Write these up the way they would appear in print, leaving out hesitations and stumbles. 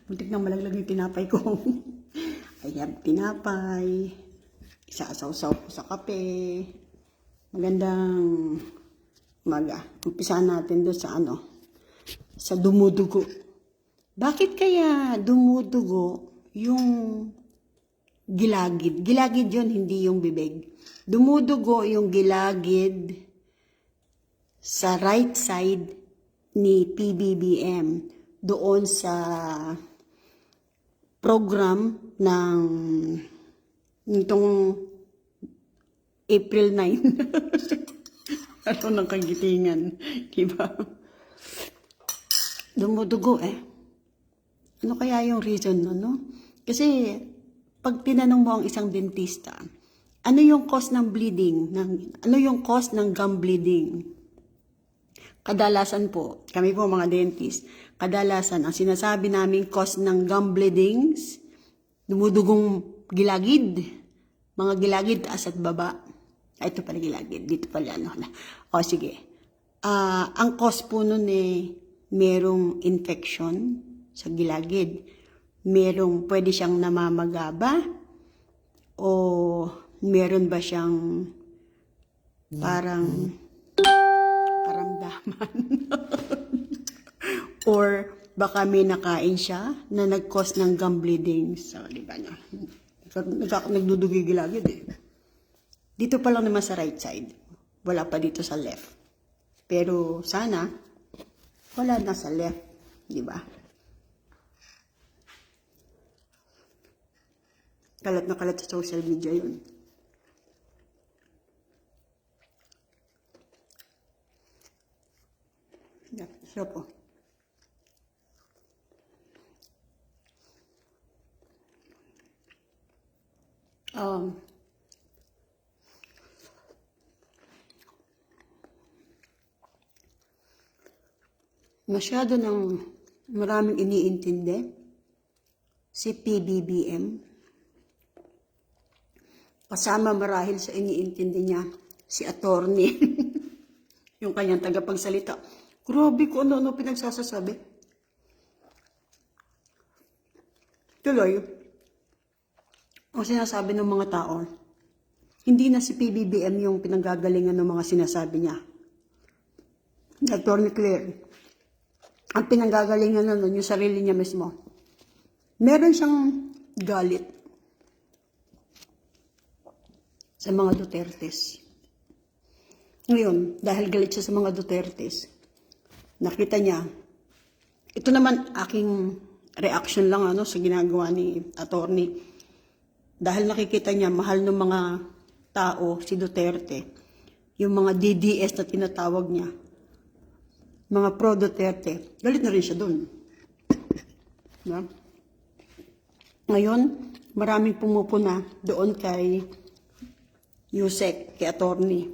Muntik nang malaglag yung tinapay ko. I have tinapay. Isasaw-saw ko sa kape. Magandang umaga. Umpisahan natin doon sa sa dumudugo. Bakit kaya dumudugo yung gilagid? Gilagid yun, hindi yung bibig. Dumudugo yung gilagid sa right side ni PBBM doon sa program ng itong April 9. Ano ng kagitingan, diba? Dumudugo Ano kaya yung reason no? Kasi pag tinanong mo ang isang dentista, ano yung cause ng bleeding? Ano yung cause ng gum bleeding? Kadalasan po, kami po mga dentist, kadalasan ang sinasabi namin cause ng gum bleedings, dumudugong gilagid, mga gilagid taas at baba. Ito pala gilagid, dito pala O sige. Ang cause po nun merong infection sa gilagid. Pwede siyang namamagaba o meron ba siyang parang karamdaman or baka may nakain siya na nag-cause ng gum bleeding. So, di ba niya? Nagdudugi gilagid Dito pa lang naman sa right side. Wala pa dito sa left. Pero sana, wala na sa left. Di ba? Kalat na kalat sa social media yun. So po. Masyado ng maraming iniintindi si PBBM. Kasama marahil sa iniintindi niya si attorney, yung kanyang tagapagsalita. Grabe ko ano pinagsasasabi. Tuloy, ang sinasabi ng mga tao, hindi na si PBBM yung pinanggagalingan ng mga sinasabi niya. Attorney Claire, ang pinanggagalingan na nun, yung sarili niya mismo. Meron siyang galit sa mga Dutertes. Ngayon, dahil galit siya sa mga Dutertes, nakita niya, ito naman aking reaction lang sa ginagawa ni attorney. Dahil nakikita niya, mahal ng mga tao, si Duterte, yung mga DDS na tinatawag niya, mga pro-Duterte, galit na rin siya doon. Diba? Ngayon, maraming pumupuna doon kay Yusek, kay attorney.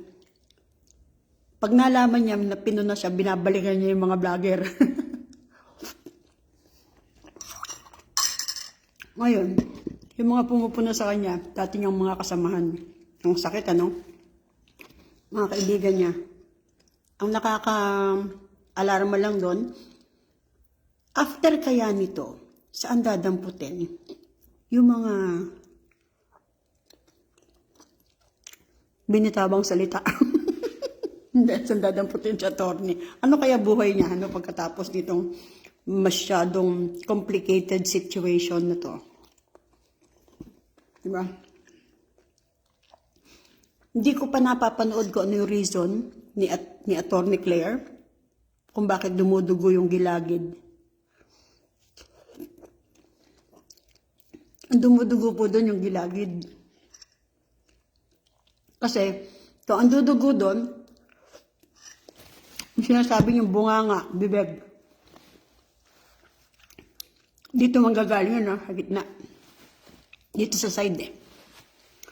Pag nalaman niya na pinuna siya, binabalikan niya yung mga vlogger. Ngayon, yung mga pumupuna sa kanya, dati niyang mga kasamahan, ang sakit mga kaibigan niya, ang nakaka-alarma lang doon, after kaya nito, saan dadamputin yung mga binitawang salita? Hindi, saan dadamputin sa attorney? Ano kaya buhay niya pagkatapos nitong masyadong complicated situation na to? Diba? Hindi ko pa napapanood ko ano yung reason ni Attorney Claire kung bakit dumudugo yung gilagid. Ang dumudugo po doon yung gilagid. Kasi, ang dudugo doon, sinasabi yung bunganga, bibig. Dito manggagaling yun, sa gitna. Dito sa side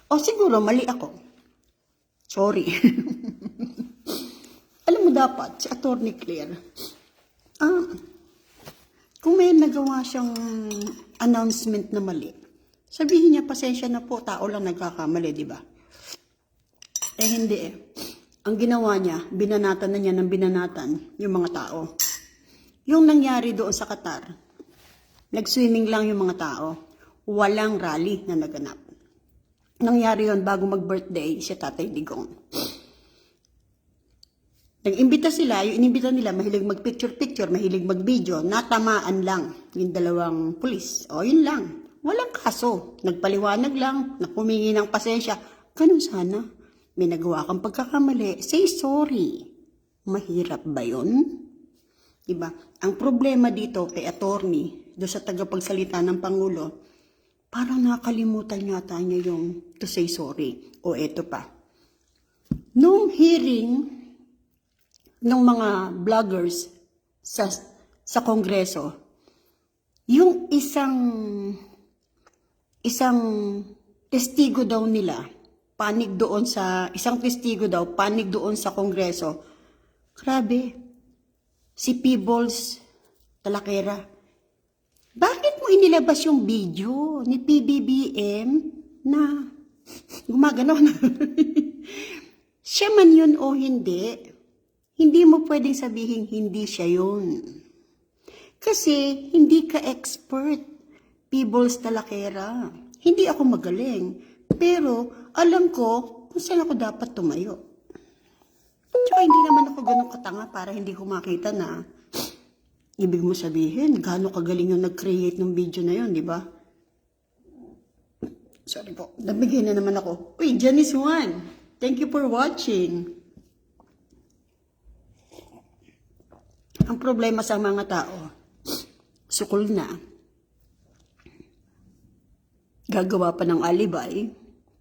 O siguro, mali ako. Sorry. Alam mo dapat, si Attorney Claire, kung may nagawa siyang announcement na mali, sabihin niya, pasensya na po, tao lang nagkakamali, di ba? Hindi Ang ginawa niya, binanatan na niya ng binanatan yung mga tao. Yung nangyari doon sa Qatar, Nag-swimming lang yung mga tao. Walang rally na naganap. Nangyari yon bago mag-birthday si Tatay Digong. Nag-imbita sila, yung inimbita nila, mahilig mag-picture-picture, mahilig mag-video, natamaan lang yung dalawang pulis. O, yun lang. Walang kaso. Nagpaliwanag lang, humingi ng pasensya. Ganun sana. May nagawa kang pagkakamali, say sorry. Mahirap ba yun? Diba? Ang problema dito kay attorney, do sa tagapagsalita ng Pangulo, parang nakalimutan yata niya yung to say sorry. O eto pa. Nung hearing ng mga vloggers sa Kongreso, yung isang testigo daw nila, isang testigo daw, panig doon sa Kongreso. Grabe, si Peebles Talakera. Bakit mo inilabas yung video ni PBBM na gumagano? Siya man yun o hindi, hindi mo pwedeng sabihin hindi siya yun. Kasi hindi ka expert, Peebles Talakera. Hindi ako magaling, pero alam ko kung saan ako dapat tumayo. Tsaka hindi naman ako ganun katanga para hindi ko makita na ibig mo sabihin, gaano kagaling yung nag-create ng video na yun, di ba? Sorry po, nabigay na naman ako. Uy, Janice Juan, thank you for watching. Ang problema sa mga tao, sukol na, gagawa pa ng alibay,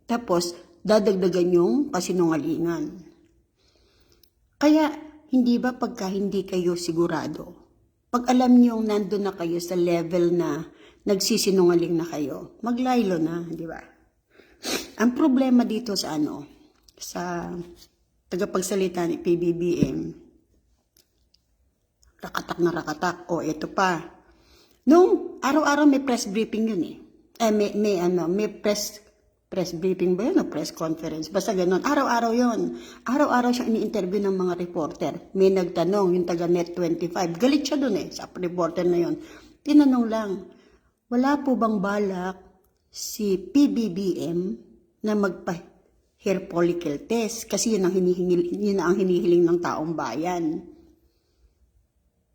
tapos dadagdagan yung kasinungalingan. Kaya, hindi ba pagka hindi kayo sigurado, pag alam niyong nandun na kayo sa level na nagsisinungaling na kayo, maglaylo na, di ba? Ang problema dito sa sa tagapagsalita ni PBBM, rakatak na rakatak. O, ito pa. Nung araw-araw may press briefing yun eh. May press briefing ba yun o press conference? Basta ganun. Araw-araw yun. Araw-araw siya ini-interview ng mga reporter. May nagtanong, yung taga Net25. Galit siya dun eh, sa reporter na yun. Tinanong lang, wala po bang balak si PBBM na magpa-hair follicle test? Kasi yun ang hinihiling ng taong bayan.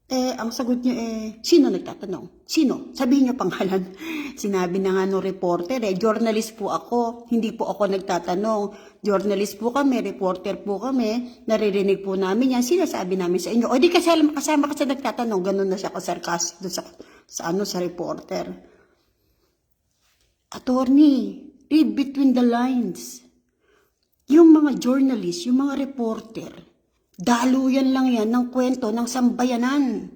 Ang sagot niya sino nagtatanong? Sino? Sabihin niyo pangalan. Sinabi na nga nung reporter journalist po ako, hindi po ako nagtatanong. Journalist po kami, reporter po kami, naririnig po namin yan, sinasabi namin sa inyo. O di kasama ka sa nagtatanong, ganun na siya ka-sarcastic sa reporter. Attorney, read between the lines. Yung mga journalist, yung mga reporter, daluyan lang yan ng kwento ng sambayanan.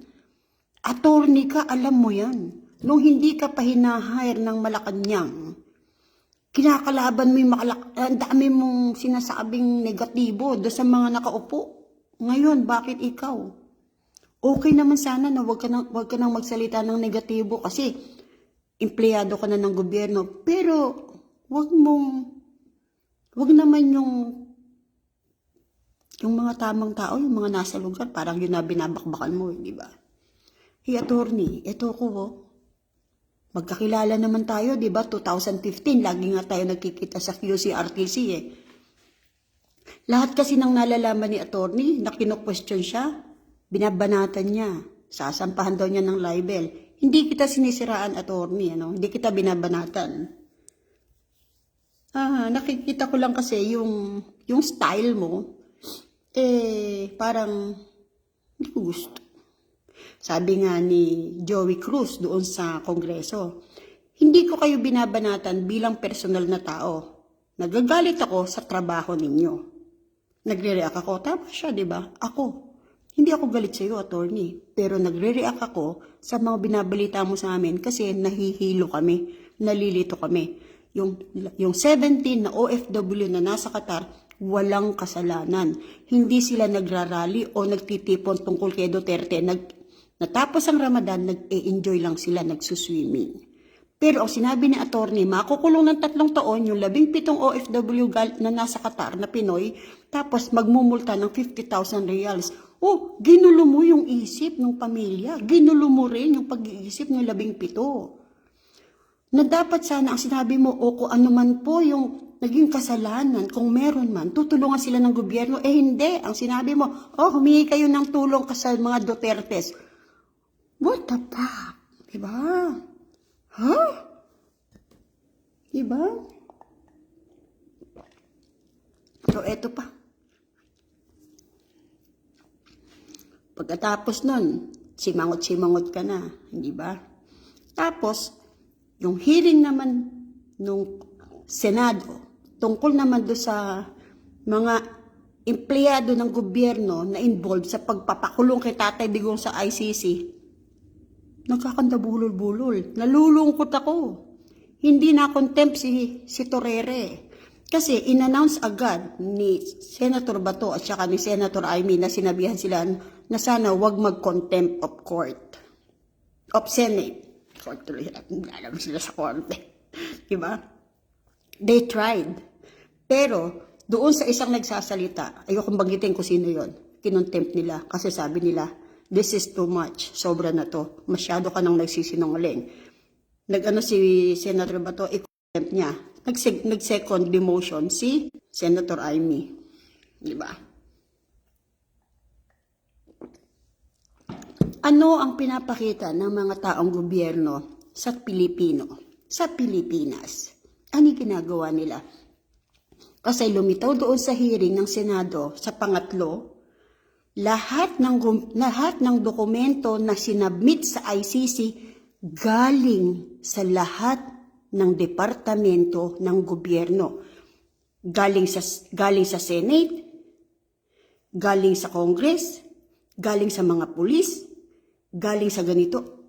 Attorney ka, alam mo yan. Nung hindi ka pa hinahire ng Malacanang, kinakalaban mo yung ang dami mong sinasabing negatibo doon sa mga nakaupo. Ngayon, bakit ikaw? Okay naman sana na wag ka nang magsalita ng negatibo kasi empleyado ka na ng gobyerno. Pero wag naman yung mga tamang tao, yung mga nasa lugar, parang yun na binabakbakan mo, di ba? Hey, attorney, eto ko, magkakilala naman tayo, di ba? 2015, lagi nga tayo nagkikita sa QCRTC, Lahat kasi nang nalalaman ni attorney, na kino-question siya, binabanatan niya, sasampahan daw niya ng libel. Hindi kita sinisiraan, attorney, Hindi kita binabanatan. Nakikita ko lang kasi yung style mo, parang hindi ko gusto. Sabi nga ni Joey Cruz doon sa Kongreso, hindi ko kayo binabanatan bilang personal na tao. Nagagalit ako sa trabaho ninyo. Nagre-react ako, tama siya, di ba? Hindi ako galit sa iyo, attorney. Pero nagre-react ako sa mga binabalita mo sa amin kasi nahihilo kami, nalilito kami. Yung 17 na OFW na nasa Qatar, walang kasalanan. Hindi sila nagrarally o nagtitipon tungkol kay Duterte. Natapos ang Ramadan, nag-e-enjoy lang sila, nagsuswimming. Pero ang sinabi ni attorney, makukulong ng 3 taon yung 17 OFW na nasa Qatar na Pinoy, tapos magmumulta ng 50,000 reals. Oh, ginulo mo yung isip ng pamilya. Ginulo mo rin yung pag-iisip ng 17. Na dapat sana ang sinabi mo, o kung ano man po yung naging kasalanan, kung meron man, tutulungan sila ng gobyerno. Eh hindi, ang sinabi mo, oh, humingi kayo ng tulong sa mga Dutertes. What the fuck? Diba? Huh? Diba? So, eto pa. Pagkatapos nun, simangot-simangot ka na, hindi ba? Tapos, yung hearing naman nung Senado, tungkol naman do sa mga empleyado ng gobyerno na involved sa pagpapakulong kay Tatay Digong sa ICC, nagkakandabulol-bulol. Nalulungkot ako. Hindi na contempt si Torrere. Kasi in-announce agad ni Senator Bato at saka ni Senator Amy na sinabihan sila na sana wag mag-contempt of court. Of Senate. Court tuloy. Alam sila sa korte. Diba? They tried. Pero doon sa isang nagsasalita, ayokong banggitin ko sino yon, kinontempt nila. Kasi sabi nila, this is too much. Sobra na to. Masyado ka nang nagsisinungaling. Nag-ano si Senator Bato, i-contempt niya. Nag-second demotion si Senator Amy. Diba? Ano ang pinapakita ng mga taong gobyerno sa Pilipino? Sa Pilipinas? Ano ginagawa nila? Kasi lumitaw doon sa hearing ng Senado sa pangatlo, lahat ng dokumento na sinabmit sa ICC galing sa lahat ng departamento ng gobyerno. Galing sa Senate, galing sa Congress, galing sa mga pulis, galing sa ganito.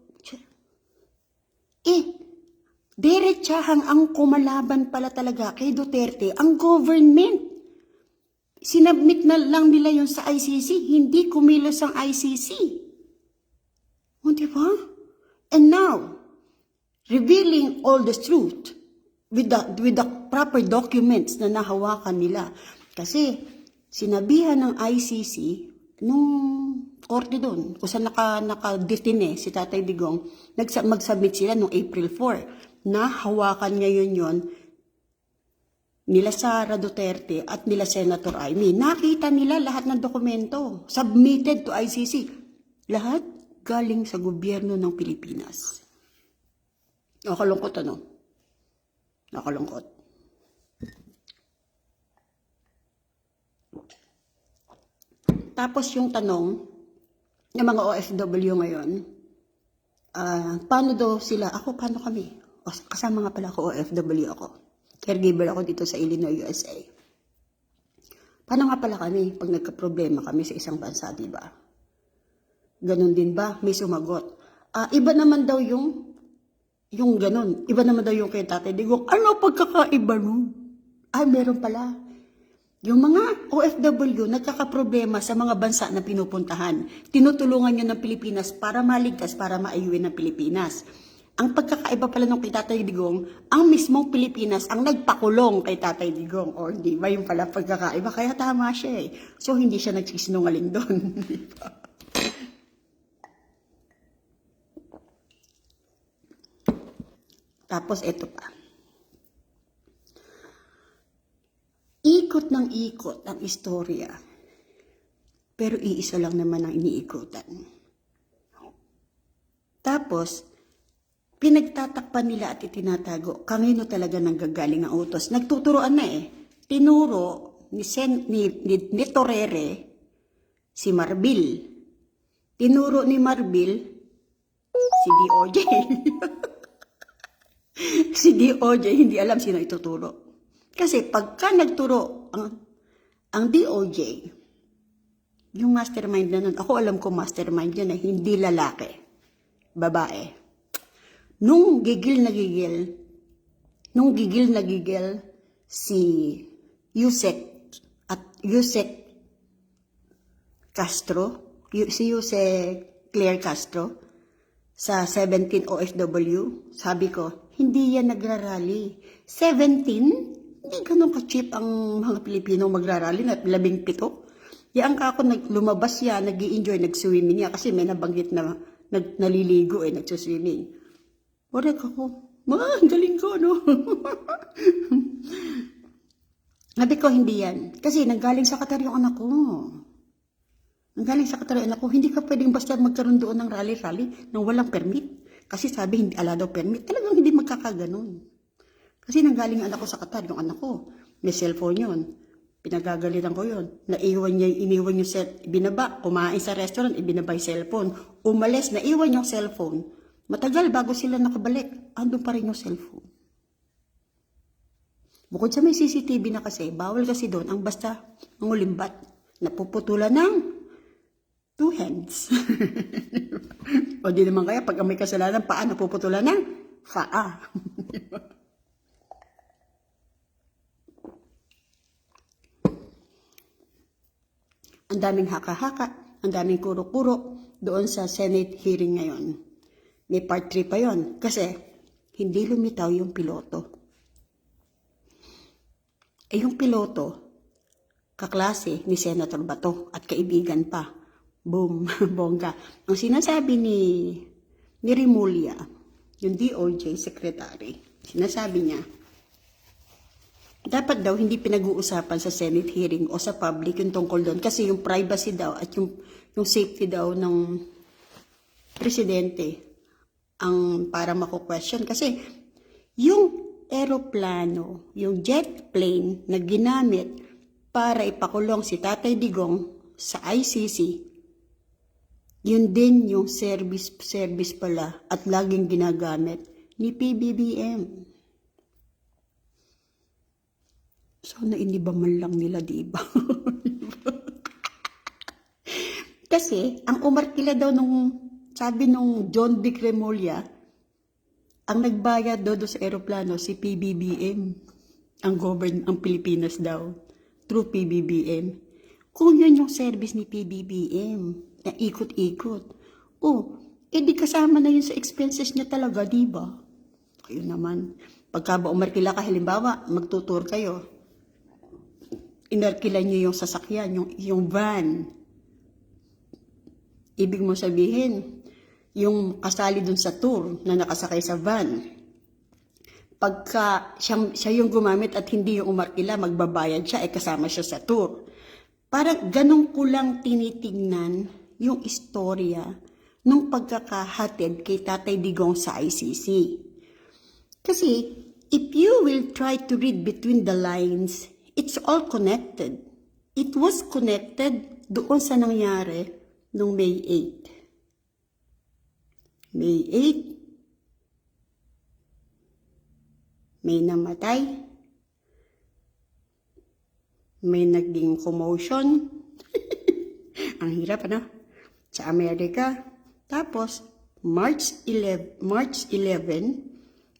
Diretsahang ang kumalaban pala talaga kay Duterte, ang government. Sinabmit na lang nila yun sa ICC, hindi kumilos ang ICC. O, diba? And now, revealing all the truth with the proper documents na nahawakan nila. Kasi sinabihan ng ICC nung korte doon, kung saan nakadetine si Tatay Digong, mag-submit sila noong April 4. Nahawakan ngayon yon nila Sara Duterte at nila Senator Amy. Nakita nila lahat ng dokumento submitted to ICC. Lahat galing sa gobyerno ng Pilipinas. Nakalungkot ano? Nakalungkot. Tapos yung tanong ng mga OFW ngayon, paano daw sila? Ako, paano kami? Kasama nga pala ako, OFW ako. Caregiver ako dito sa Illinois, USA. Paano nga pala kami pag nagka-problema kami sa isang bansa, di ba? Ganon din ba? May sumagot. Iba naman daw yung ganon. Iba naman daw yung kay Tatay Digong. Ano pagkakaiba nun? Meron pala. Yung mga OFW nagkakaproblema sa mga bansa na pinupuntahan. Tinutulungan nyo ng Pilipinas para maligtas, para maayuin ng Pilipinas. Ang pagkakaiba pala nung kay Tatay Digong, ang mismong Pilipinas ang nagpakulong kay Tatay Digong. O di ba yung pala pagkakaiba? Kaya tama siya eh. So hindi siya nagsisinungaling doon. Tapos ito pa. Ikot ng ikot ang istorya. Pero iisa lang naman ang iniikutan. Tapos, pinagtatakpan nila at itinatago. Kanino talaga nanggagaling ang utos? Nagtuturoan na eh. Tinuro ni Torrere si Marbil. Tinuro ni Marbil si DOJ. Si DOJ, hindi alam sino ituturo. Kasi pagka nagturo ang DOJ, yung mastermind na nun, ako alam ko mastermind yun eh, hindi lalaki, babae. Nung gigil na gigil si Yusek Castro, si Yusek Claire Castro, sa 17 OFW, sabi ko, hindi yan nagrarally. 17? Hindi ganun ka-cheap ang mga Pilipino magrarally na 17. Yan ka ako lumabas siya, nag-i-enjoy, nag-swimming niya kasi may nabanggit na naliligo nagsuswimming. Wala ako, ang galing ko, no? Sabi ko, hindi yan. Kasi nanggaling sa Qatar yung anak ko. Nanggaling sa Qatar yung anak ko, hindi ka pwedeng basta magkaroon doon ng rally-rally nang walang permit. Kasi sabi, hindi ala daw permit. Talagang hindi magkakaganon. Kasi nanggaling ang anak ko sa Qatar, yung anak ko. May cellphone yun. Pinagagalitan ko yun. Iniwan yung binaba. Kumain sa restaurant, ibinaba yung cellphone. Umalis, naiwan yung cellphone. Matagal bago sila nakabalik. Andun pa rin yung cellphone. Bukod sa may CCTV na kasi, bawal kasi doon ang basta mangulimbat. Napuputulan ng 2 hands. O di naman kaya, pag may kasalanan, paa napuputulan ng paa. Ang daming haka-haka, ang daming kuro-kuro doon sa Senate hearing ngayon. May part 3 pa yon kasi hindi lumitaw yung piloto. Yung piloto, kaklase ni Senator Bato at kaibigan pa. Boom, bongga. Ang sinasabi ni Rimulya, yung DOJ secretary, sinasabi niya, dapat daw hindi pinag-uusapan sa Senate hearing o sa public yung tungkol doon kasi yung privacy daw at yung safety daw ng presidente ang para mako-question kasi yung eroplano, yung jet plane na ginamit para ipakulong si Tatay Digong sa ICC, yun din yung service pala at laging ginagamit ni PBBM. Sana hindi ba man lang nila, diba? Kasi, ang umarkila daw sabi nung John Vic Remulla, ang nagbayad daw sa eroplano si PBBM. Ang Pilipinas daw. Through PBBM. Kung yun yung service ni PBBM, na ikot-ikot. Di kasama na yun sa expenses niya talaga, diba? Kayo naman. Pagka ba umarkila ka, halimbawa, magtutur kayo. Inarkila niyo yung sasakyan, yung van. Ibig mo sabihin, yung kasali dun sa tour na nakasakay sa van. Pagka siya yung gumamit at hindi yung umarkila, magbabayad siya, kasama siya sa tour. Parang ganun ko lang tinitingnan yung istorya nung pagkakahatid kay Tatay Digong sa ICC. Kasi, if you will try to read between the lines, it's all connected. It was connected doon sa nangyari noong May 8. May 8, may namatay, may naging commotion. Ang hirap, ano? Sa Amerika. Tapos, March 11,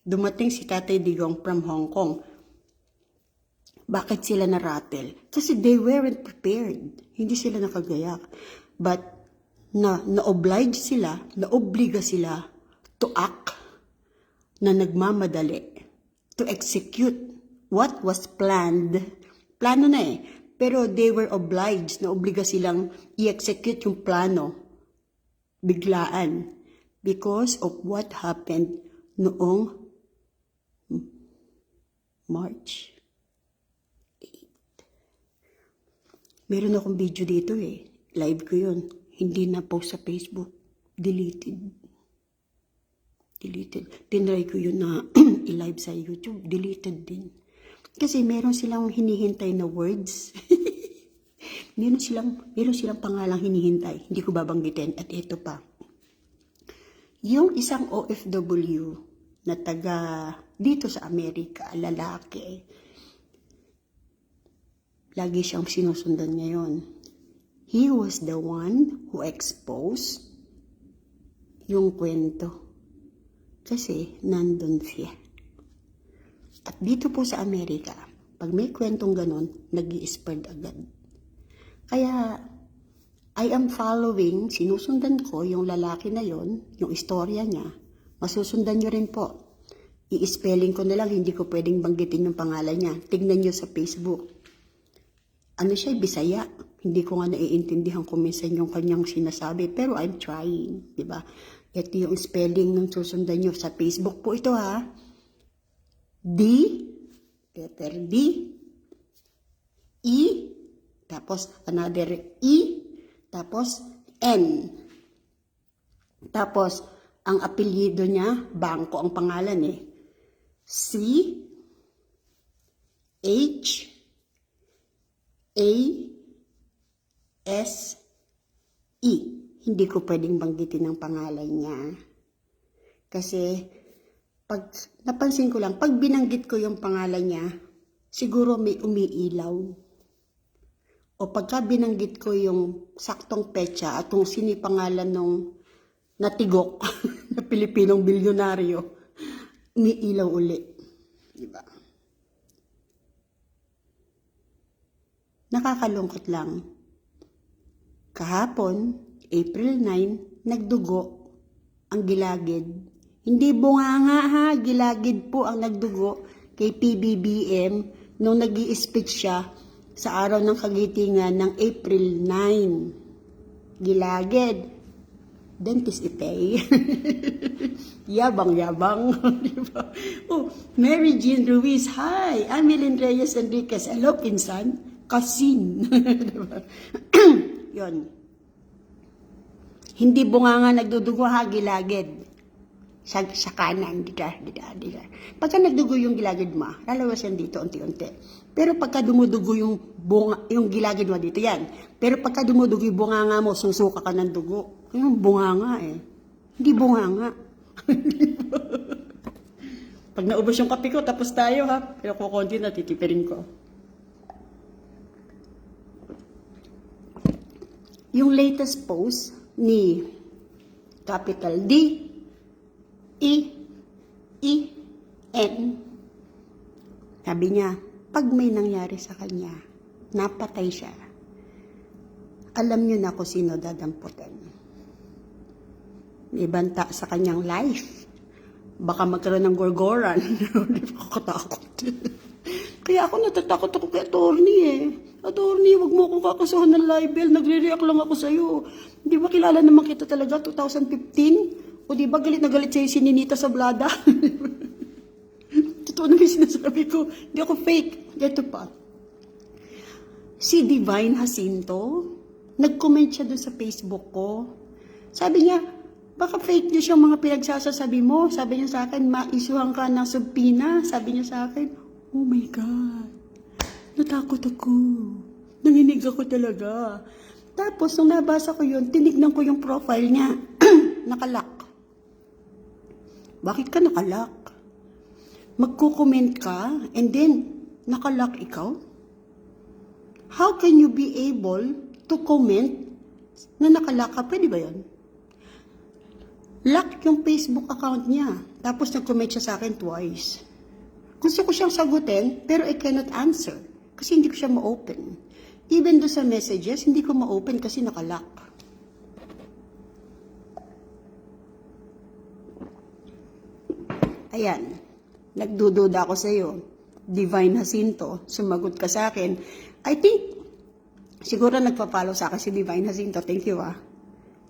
dumating si Tatay Digong from Hong Kong. Bakit sila na-rattle? Kasi they weren't prepared. Hindi sila nakagayak. But, na-oblige sila, naobliga sila to act na nagmamadali, to execute what was planned. Plano na pero they were obliged, naobliga silang i-execute yung plano biglaan because of what happened noong March 8. Meron akong video dito live ko yun. Hindi na post sa Facebook. Deleted. Tinry ko yun na i-live sa YouTube. Deleted din. Kasi meron silang hinihintay na words. meron silang pangalang hinihintay. Hindi ko babanggitin. At ito pa. Yung isang OFW na taga dito sa Amerika, lalaki, lagi siyang sinusundan ngayon. He was the one who exposed yung kwento. Kasi nandun siya. At dito po sa Amerika, pag may kwentong ganon, nag-i-spread agad. Kaya, I am following, sinusundan ko yung lalaki na yon, yung istorya niya. Masusundan nyo rin po. I-spelling ko na lang, hindi ko pwedeng banggitin yung pangalan niya. Tignan nyo sa Facebook. ano siya, Bisaya. Hindi ko nga naiintindihan kung minsan yung kanyang sinasabi, pero I'm trying, di ba? Ito yung spelling ng susundan nyo sa Facebook po ito ha. D, letter D, E, tapos another E, tapos N. Tapos, ang apelyido niya, Bangko ang pangalan eh. C, H, A, S, E. Hindi ko pwedeng banggitin ang pangalan niya. Kasi, pag napansin ko lang, pag binanggit ko yung pangalan niya, siguro may umiilaw. O pagka binanggit ko yung saktong petsa at kung sino yung pangalan nung natigok na Pilipinong bilyonaryo, umiilaw uli. Diba? Nakakalungkot lang. Kahapon, April 9, nagdugo ang Gilagid. Hindi bunganga ha, Gilagid po ang nagdugo kay PBBM nung nag-i-speech siya sa araw ng kagitingan ng April 9. Gilagid. Dentist ipay. Yabang-yabang. Diba? Oh, Mary Jean Ruiz, hi. Amelin Reyes Enriquez, hello, pinsan. Kasin. Diba? Yun. Hindi bunganga nagdudugo ha, Gilagid. Sa kanan, dika. Pagka nagdugo yung Gilagid mo, lalawas yan dito unti-unti. Pero pagka dumudugo yung Gilagid mo dito, yan. Pero pagka dumudugo yung bunganga mo, susuka ka ng dugo. Yung bunganga eh. Hindi bunganga. Pag naubos yung kape ko, tapos tayo ha. Pero kukunti na, titipirin ko. Yung latest post ni capital D, E, E, N. Sabi niya, pag may nangyari sa kanya, napatay siya, alam niyo na kung sino dadamputin. May banta sa kanyang life. Baka magkaroon ng gorgoran. Hindi ko katakot. Kaya ako natatakot ako kay attorney eh. Attorney, wag mo akong kakasuhan ng libel. Nagre-react lang ako sa'yo. Di ba kilala naman kita talaga, 2015? O di ba galit na galit sa'yo si Ninita Sablada? Totoo naman sinasabi ko. Hindi ako fake. Ito pa. Si Divine Jacinto, nag-comment siya doon sa Facebook ko. Sabi niya, baka fake news yung mga pinagsasasabi mo. Sabi niya sa akin, maisuhan ka ng subpoena. Sabi niya sa akin, oh my God, natakot ako. Nanginig ako talaga. Tapos, nung nabasa ko yun, tinignan ko yung profile niya. Nakalock. Bakit ka nakalock? Magko-comment ka, and then, nakalock ikaw? How can you be able to comment na nakalock ka? Pwede ba yun? Lock yung Facebook account niya. Tapos nag-comment siya sa akin twice. Gusto ko siyang sagutin, pero I cannot answer. Kasi hindi ko siya ma-open. Even do sa messages, hindi ko ma-open kasi nakalock. Ayan. Nagdududa ako sa iyo. Divine Jacinto, sumagot ka sa akin. I think, siguro nagpa-follow sa akin si Divine Jacinto. Thank you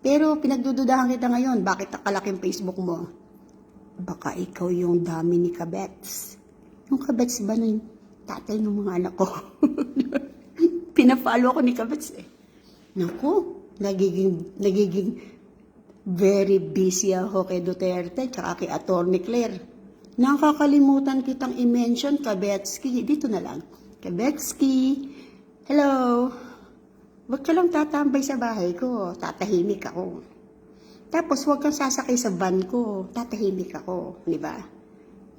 Pero pinagdududahan kita ngayon, bakit nakalaking Facebook mo? Baka ikaw yung dami ni Kabets. Yung Kabets ba na yung tatay ng mga anak ko? Pinafollow ako ni Kabets eh. Naku, nagiging very busy ako kay Duterte tsaka kay Atty. Claire. Nakakalimutan kitang i-mention, Kabetsky. Dito na lang. Kabetsky, hello. Huwag ka lang tatambay sa bahay ko, tatahimik ako. Tapos huwag kang sasakay sa van ko, tatahimik ako, di ba?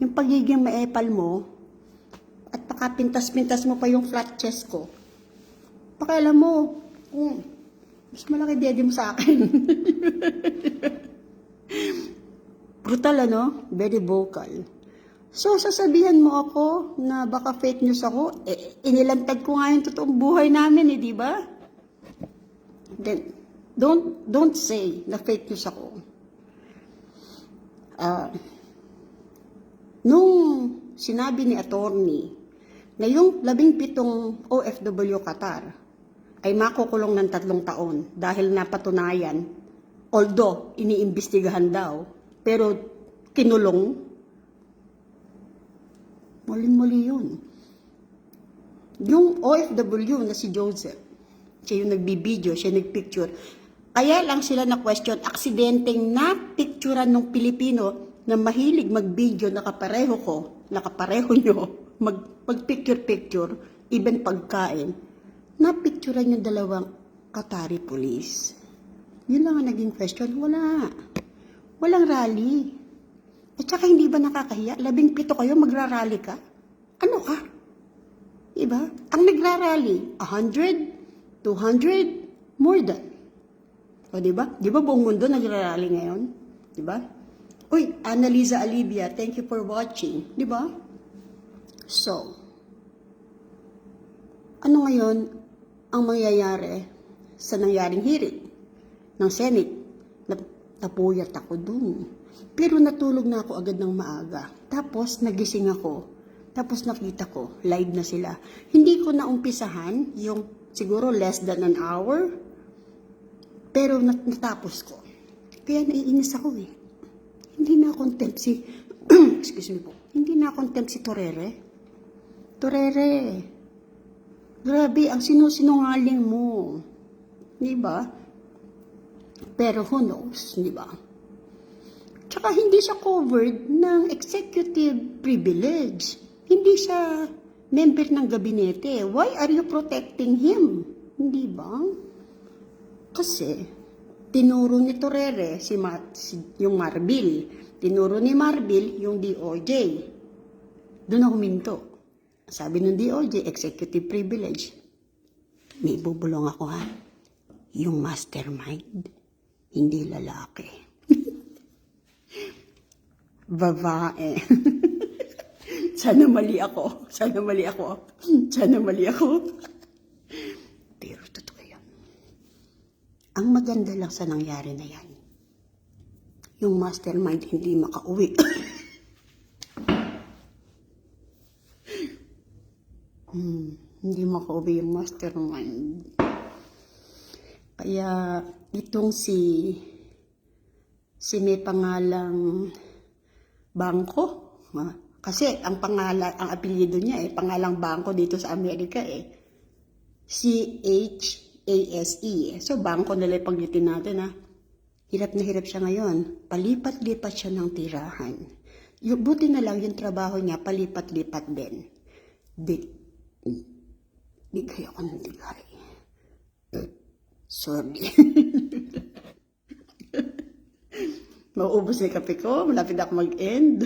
Yung pagiging maepal mo, at pakapintas-pintas mo pa yung flat chest ko, pakialam mo, mas malaki dede mo sa akin. Brutal ano? Very vocal. So, sasabihan mo ako na baka fake news ako, inilantad ko nga yung totoong buhay namin di ba? Then, don't say na fake news ako. Nung sinabi ni attorney na yung 17 OFW Qatar ay makukulong ng 3 taon dahil napatunayan, although iniimbestigahan daw, pero kinulong, maling-mali yun. Yung OFW na si Joseph, siya yung nagbibideo, siya nagpicture, kaya lang sila na question, aksidenteng napicturean ng Pilipino na mahilig mag-video, nakapareho nyo, mag-picture-picture, even pagkain, napicturean yung 2 Qatari police. Yun lang ang naging question. Walang rally. At saka hindi ba nakakahiya? 17 kayo, magrarally ka? Ano ka? Diba? Ang nagrarally, 100, 200, more than. O diba? Diba buong mundo nagrarally ngayon? Diba? Uy, Annalisa Alivia, thank you for watching. Diba? So, ano ngayon ang mangyayari sa nangyaring hearing ng Senate? Napuyat ako dun. Pero natulog na ako agad ng maaga. Tapos nagising ako. Tapos nakita ko, live na sila. Hindi ko na umpisahan yung siguro less than an hour. Pero natapos ko. Kaya naiinis ako eh. Hindi na contempt si, excuse me po, hindi na contempt si Torere. Grabe, ang sinusinungaling mo. Diba? Pero who knows, diba? Tsaka hindi siya covered ng executive privilege. Hindi siya member ng gabinete. Why are you protecting him? Hindi ba? Kasi, tinuro ni Torere yung Marbil. Tinuro ni Marbil yung DOJ. Doon na huminto. Sabi ng DOJ, executive privilege. May bubulong ako ha. Yung mastermind, hindi lalaki. Babae. Sana mali ako. Pero totoo yan. Ang maganda lang sa nangyari na yan, yung mastermind hindi makauwi. Hindi makauwi yung mastermind. Kaya itong si may pangalang Bangko, kasi ang apelyido niya pangalang Bangko dito sa Amerika CHASE. So Bangko nila pagnitin natin Hirap na hirap siya ngayon. Palipat-lipat siya ng tirahan. Buti na lang yung trabaho niya, palipat-lipat din. Digay ako ng digay. Sorry. Mauubos na yung kape ko. Malapit ako mag-end.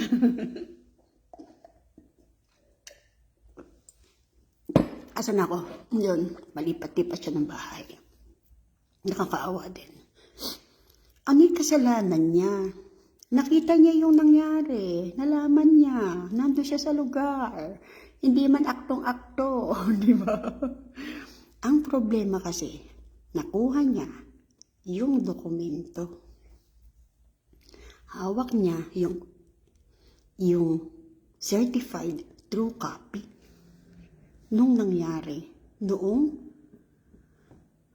Asan ako? Yun. Malipat-lipat siya ng bahay. Nakakaawa din. Ano yung kasalanan niya? Nakita niya yung nangyari. Nalaman niya. Nandun siya sa lugar. Hindi man aktong-akto. Di ba? Ang problema kasi, nakuha niya yung dokumento. Hawak niya yung certified true copy nung nangyari noong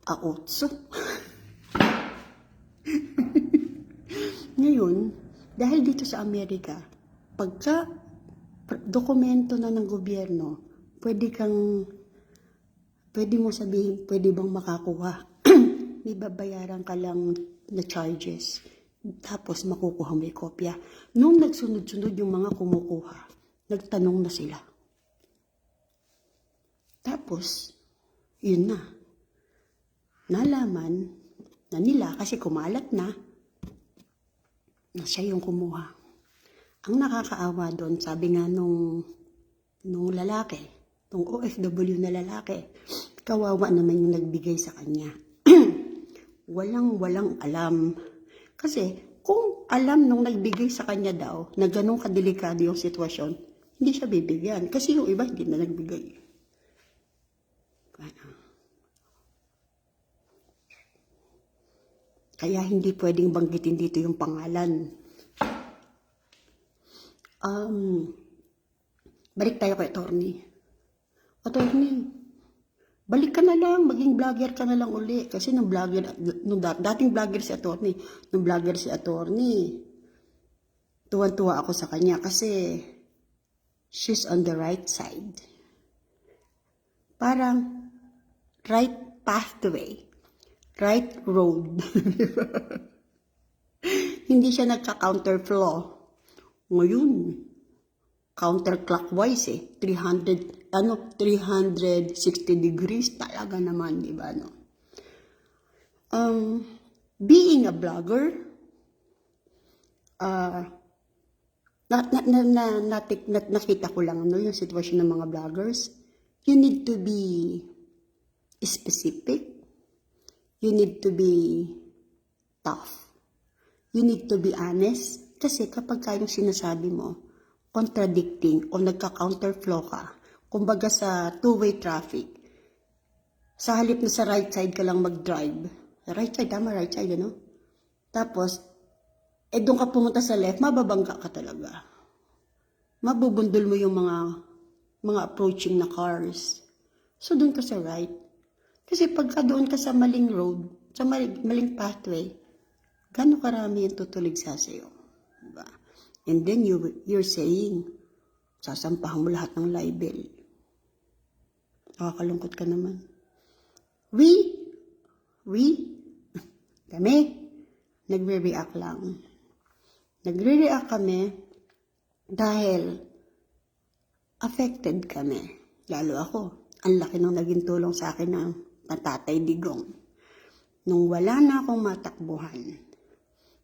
Aotso. Ngayon, dahil dito sa Amerika, pagka dokumento na ng gobyerno, pwede mo sabihin, pwede bang makakuha? May babayaran ka lang na charges. Tapos makukuha mo yung kopya. Nung nagsunod-sunod yung mga kumukuha, nagtanong na sila. Tapos, yun na. Nalaman na nila kasi kumalat na siya yung kumuha. Ang nakakaawa doon, sabi nga nung lalaki, nung OFW na lalaki, kawawa naman yung nagbigay sa kanya. Walang alam. Kasi kung alam nung nagbigay sa kanya daw na ganun kadelikado yung sitwasyon, hindi siya bibigyan. Kasi yung iba hindi na nagbigay. Kaya hindi pwedeng banggitin dito yung pangalan. Balik tayo kay attorney. Attorney, balik ka na lang, maging vlogger ka na lang uli. Kasi nung vlogger, dating vlogger si attorney, tuwan-tuwa ako sa kanya kasi she's on the right side. Parang right pathway, right road. Hindi siya nagka-counterflow. Ngayon, counterclockwise 360 degrees talaga naman, di ba, no? Being a blogger, nakita ko lang yung sitwasyon ng mga vloggers. You need to be specific. You need to be tough. You need to be honest. Kasi kapag kayong sinasabi mo, contradicting o nagka-counterflow ka, kumbaga sa two-way traffic, sa halip na sa right side ka lang mag-drive, right side, ano? Tapos, doon ka pumunta sa left, mababangga ka talaga. Mabubundol mo yung mga approaching na cars. So, doon ka sa right. Kasi pagka doon ka sa maling road, sa maling pathway, gano'ng karami yung tutulig sa sayo. Diba? And then you're saying, sasampahan mo lahat ng libel. Nakakalungkot ka naman. Kami, nagre-react lang. Nagre-react kami dahil affected kami. Lalo ako, ang laki ng naging tulong sa akin ng Tatay Digong. Nung wala na akong matakbuhan,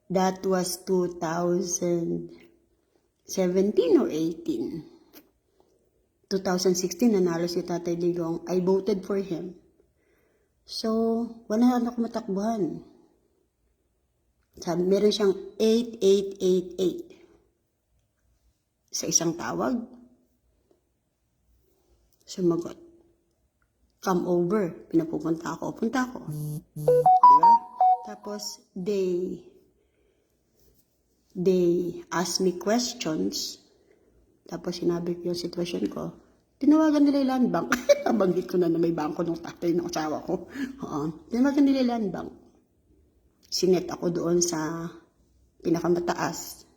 that was 2017 or 18. 2016, nanalo si Tatay Digong. I voted for him. So, wala na akong matakbuhan. Sabi, meron siyang 8888. Sa isang tawag, sumagot. Come over. Pinapupunta ako. Punta ako. Diba? Tapos, they ask me questions. Tapos, sinabi ko yung sitwasyon ko. Tinawagan nila yung land bank. Nabanggit ko na may bangko ng tatay ng asawa ko. Tinawagan nila yung land bank. Sinet ako doon sa pinakamataas.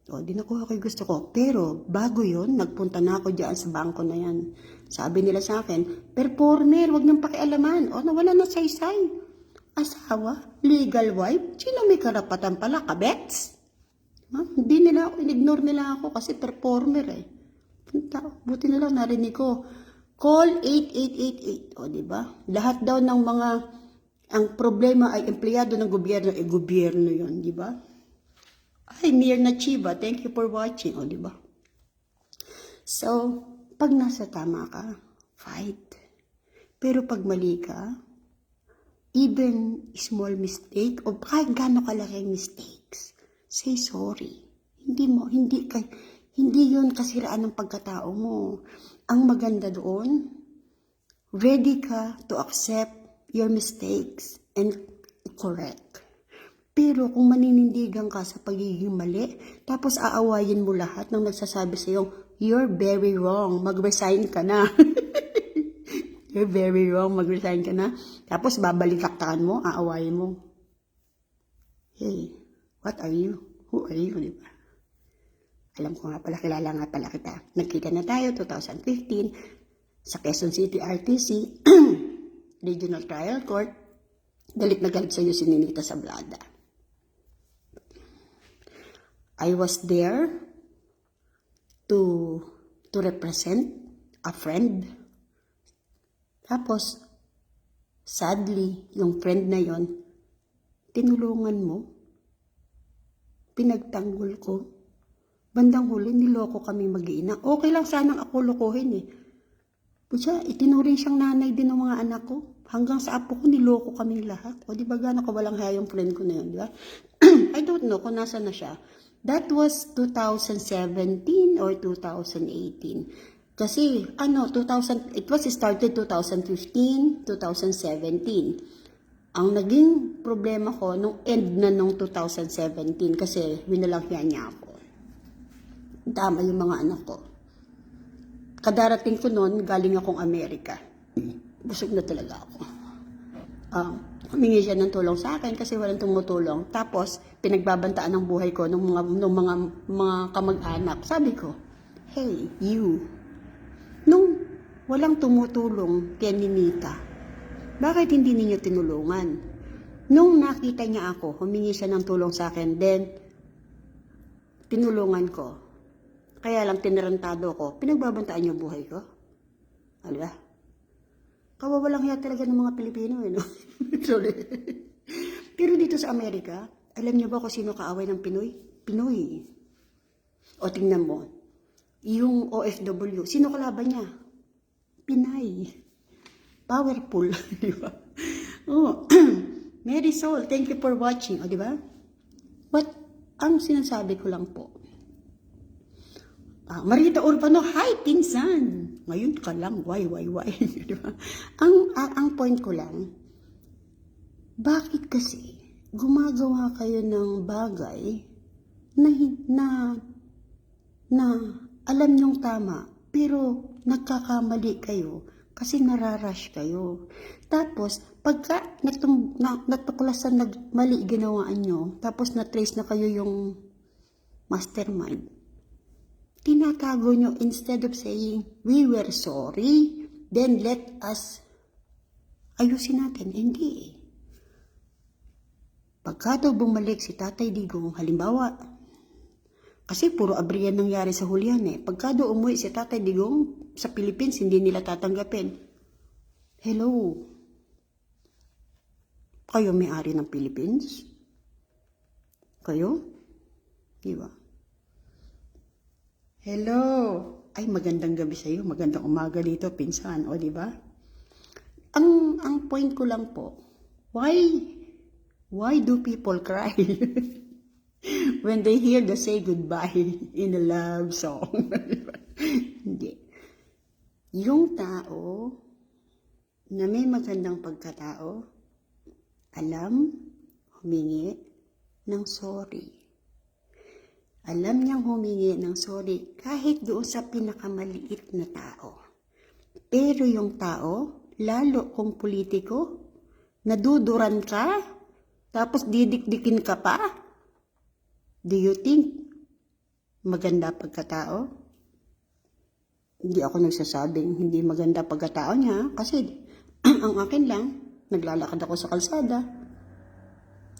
Di nakuha ko yung gusto ko. Pero, bago yun, nagpunta na ako dyan sa bangko na yan. Sabi nila sa akin, performer, wag niyong pakialaman. Nawala na saysay. Asawa, legal wife, sino may karapatan pala? Kabets? Hindi nila ako, in-ignore nila ako kasi performer Punta, buti na lang narinig ko. Call 8888. Diba? Lahat daw ng mga, ang problema ay empleyado ng gobyerno, gobyerno yun, diba? Ay, Mir Nachiba, thank you for watching. Diba? So, pag nasa tama ka, fight. Pero pag mali ka, even small mistake, o kahit gano'ng kalaking mistakes, say sorry. Hindi yun kasiraan ng pagkatao mo. Ang maganda doon, ready ka to accept your mistakes and correct. Pero kung maninindigan ka sa pagiging mali, tapos aawayin mo lahat ng nagsasabi sa'yo, you're very wrong, mag-resign ka na. You're very wrong, mag-resign ka na. Tapos babalitaktakan mo, aawayin mo. Hey, what are you? Who are you, di ba? Alam ko nga pala, kilala nga pala kita. Nagkita na tayo, 2015, sa Quezon City RTC, Regional Trial Court. Galit na galit sa'yo si Ninita Sablada. I was there to represent a friend. Tapos, sadly, yung friend na yon, tinulungan mo, pinagtanggol ko. Bandang huli, niloko kami mag-iina. Okay lang sanang ako lokohin Pucha, itinuring siyang nanay din ng mga anak ko. Hanggang sa apo ko, niloko kaming lahat. Di ba gano'n ka walang haya yung friend ko na yun, di ba? I don't know kung nasa na siya. That was 2017 or 2018. Kasi, it was started 2015, 2017. Ang naging problema ko, nung end na nung 2017, kasi winalangyan niya ako. Tama yung mga anak ko. kadarating ko noon, galing akong Amerika. Busog na talaga ako. Humingi siya ng tulong sa akin kasi walang tumutulong. Tapos, pinagbabantaan ng buhay ko ng mga kamag-anak. Sabi ko, hey, you, nung walang tumutulong kay Ninita, bakit hindi ninyo tinulungan? Nung nakita niya ako, humingi siya ng tulong sa akin, then, tinulungan ko. Kaya lang tinarantado ko, pinagbabantaan niyo buhay ko. Ano ba? Kawawalang hiya talaga ng mga Pilipino, no? Sorry. Pero dito sa Amerika, alam niyo ba kung sino kaaway ng Pinoy? Pinoy. O tingnan mo, yung OFW, sino kalaban niya? Pinay. Powerful, di ba? Oh, Mary Soul, thank you for watching, o di ba? But, ang sinasabi ko lang po, Marita Urbano, hi, pinsan! Ngayon ka lang, why? Di ba? Ang point ko lang, bakit kasi gumagawa kayo ng bagay na alam niyong tama, pero nagkakamali kayo kasi nararash kayo. Tapos, pagka natuklasan mali ginawaan nyo, tapos na-trace na kayo yung mastermind, tinatago nyo instead of saying, we were sorry, then let us ayusin natin. Hindi. Pagka daw bumalik si Tatay Digong, halimbawa, kasi puro abriyan nangyari sa Julian eh. Pagka daw umuwi si Tatay Digong sa Philippines, hindi nila tatanggapin. Hello? Kayo may-ari ng Philippines? Kayo? Diba? Hello. Ay, magandang gabi sa iyo. Magandang umaga dito, pinsan. O, di ba? Ang point ko lang po, why do people cry when they hear the say goodbye in a love song? Hindi. Yung tao na may magandang pagkatao, alam, humingi ng sorry. Alam niyang humingi ng sorry kahit doon sa pinakamaliit na tao. Pero yung tao, lalo kung politiko, naduduran ka, tapos didikdikin ka pa, do you think maganda pagkatao? Hindi ako nagsasabing hindi maganda pagkatao niya kasi ang akin lang, naglalakad ako sa kalsada,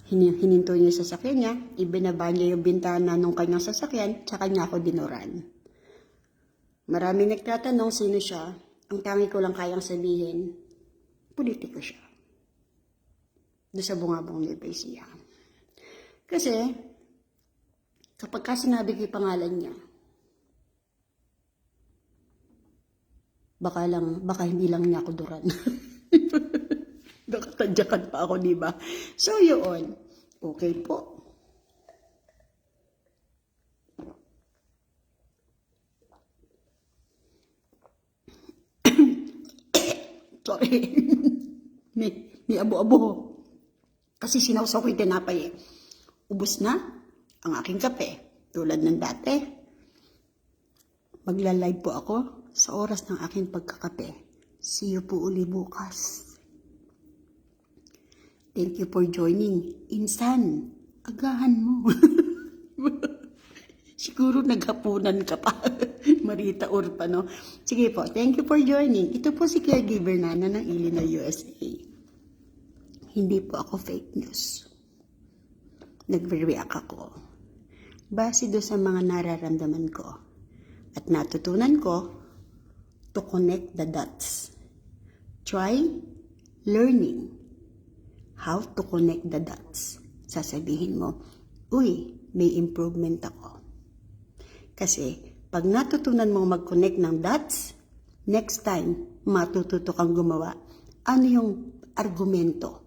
hininto niya yung sasakyan niya, ibinaba niya yung bintana ng kanyang sasakyan, tsaka niya ako dinuran. Maraming nagtatanong sino siya, ang tangi ko lang kayang sabihin, politiko siya. Doon sa bungabong ni Besia. Kasi, kapag sinabi ko yung pangalan niya, baka hindi lang niya ako duran. Nakatadyakan pa ako, di ba? So, yun. Okay po. Sorry. may abo-abo. Kasi sinawsaw ko yung tinapay eh. Ubus na ang aking kape. Tulad ng dati. Magla-live po ako sa oras ng aking pagkakape. See you po uli bukas. Thank you for joining. Insan, agahan mo. Siguro naghapunan ka pa. Marita Urbano. Sige po, thank you for joining. Ito po si Caregiver Nana ng Illinois, USA. Hindi po ako fake news. Nagre-react ako. Base do sa mga nararamdaman ko. At natutunan ko to connect the dots. Try learning how to connect the dots. Sasabihin mo, uy, may improvement ako. Kasi, pag natutunan mong mag-connect ng dots, next time, matututo kang gumawa. Ano yung argumento?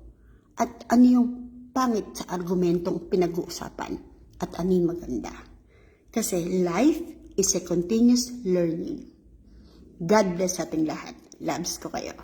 At ano yung pangit sa argumentong pinag-uusapan? At ano yung maganda? Kasi, life is a continuous learning. God bless ating lahat. Loves ko kayo.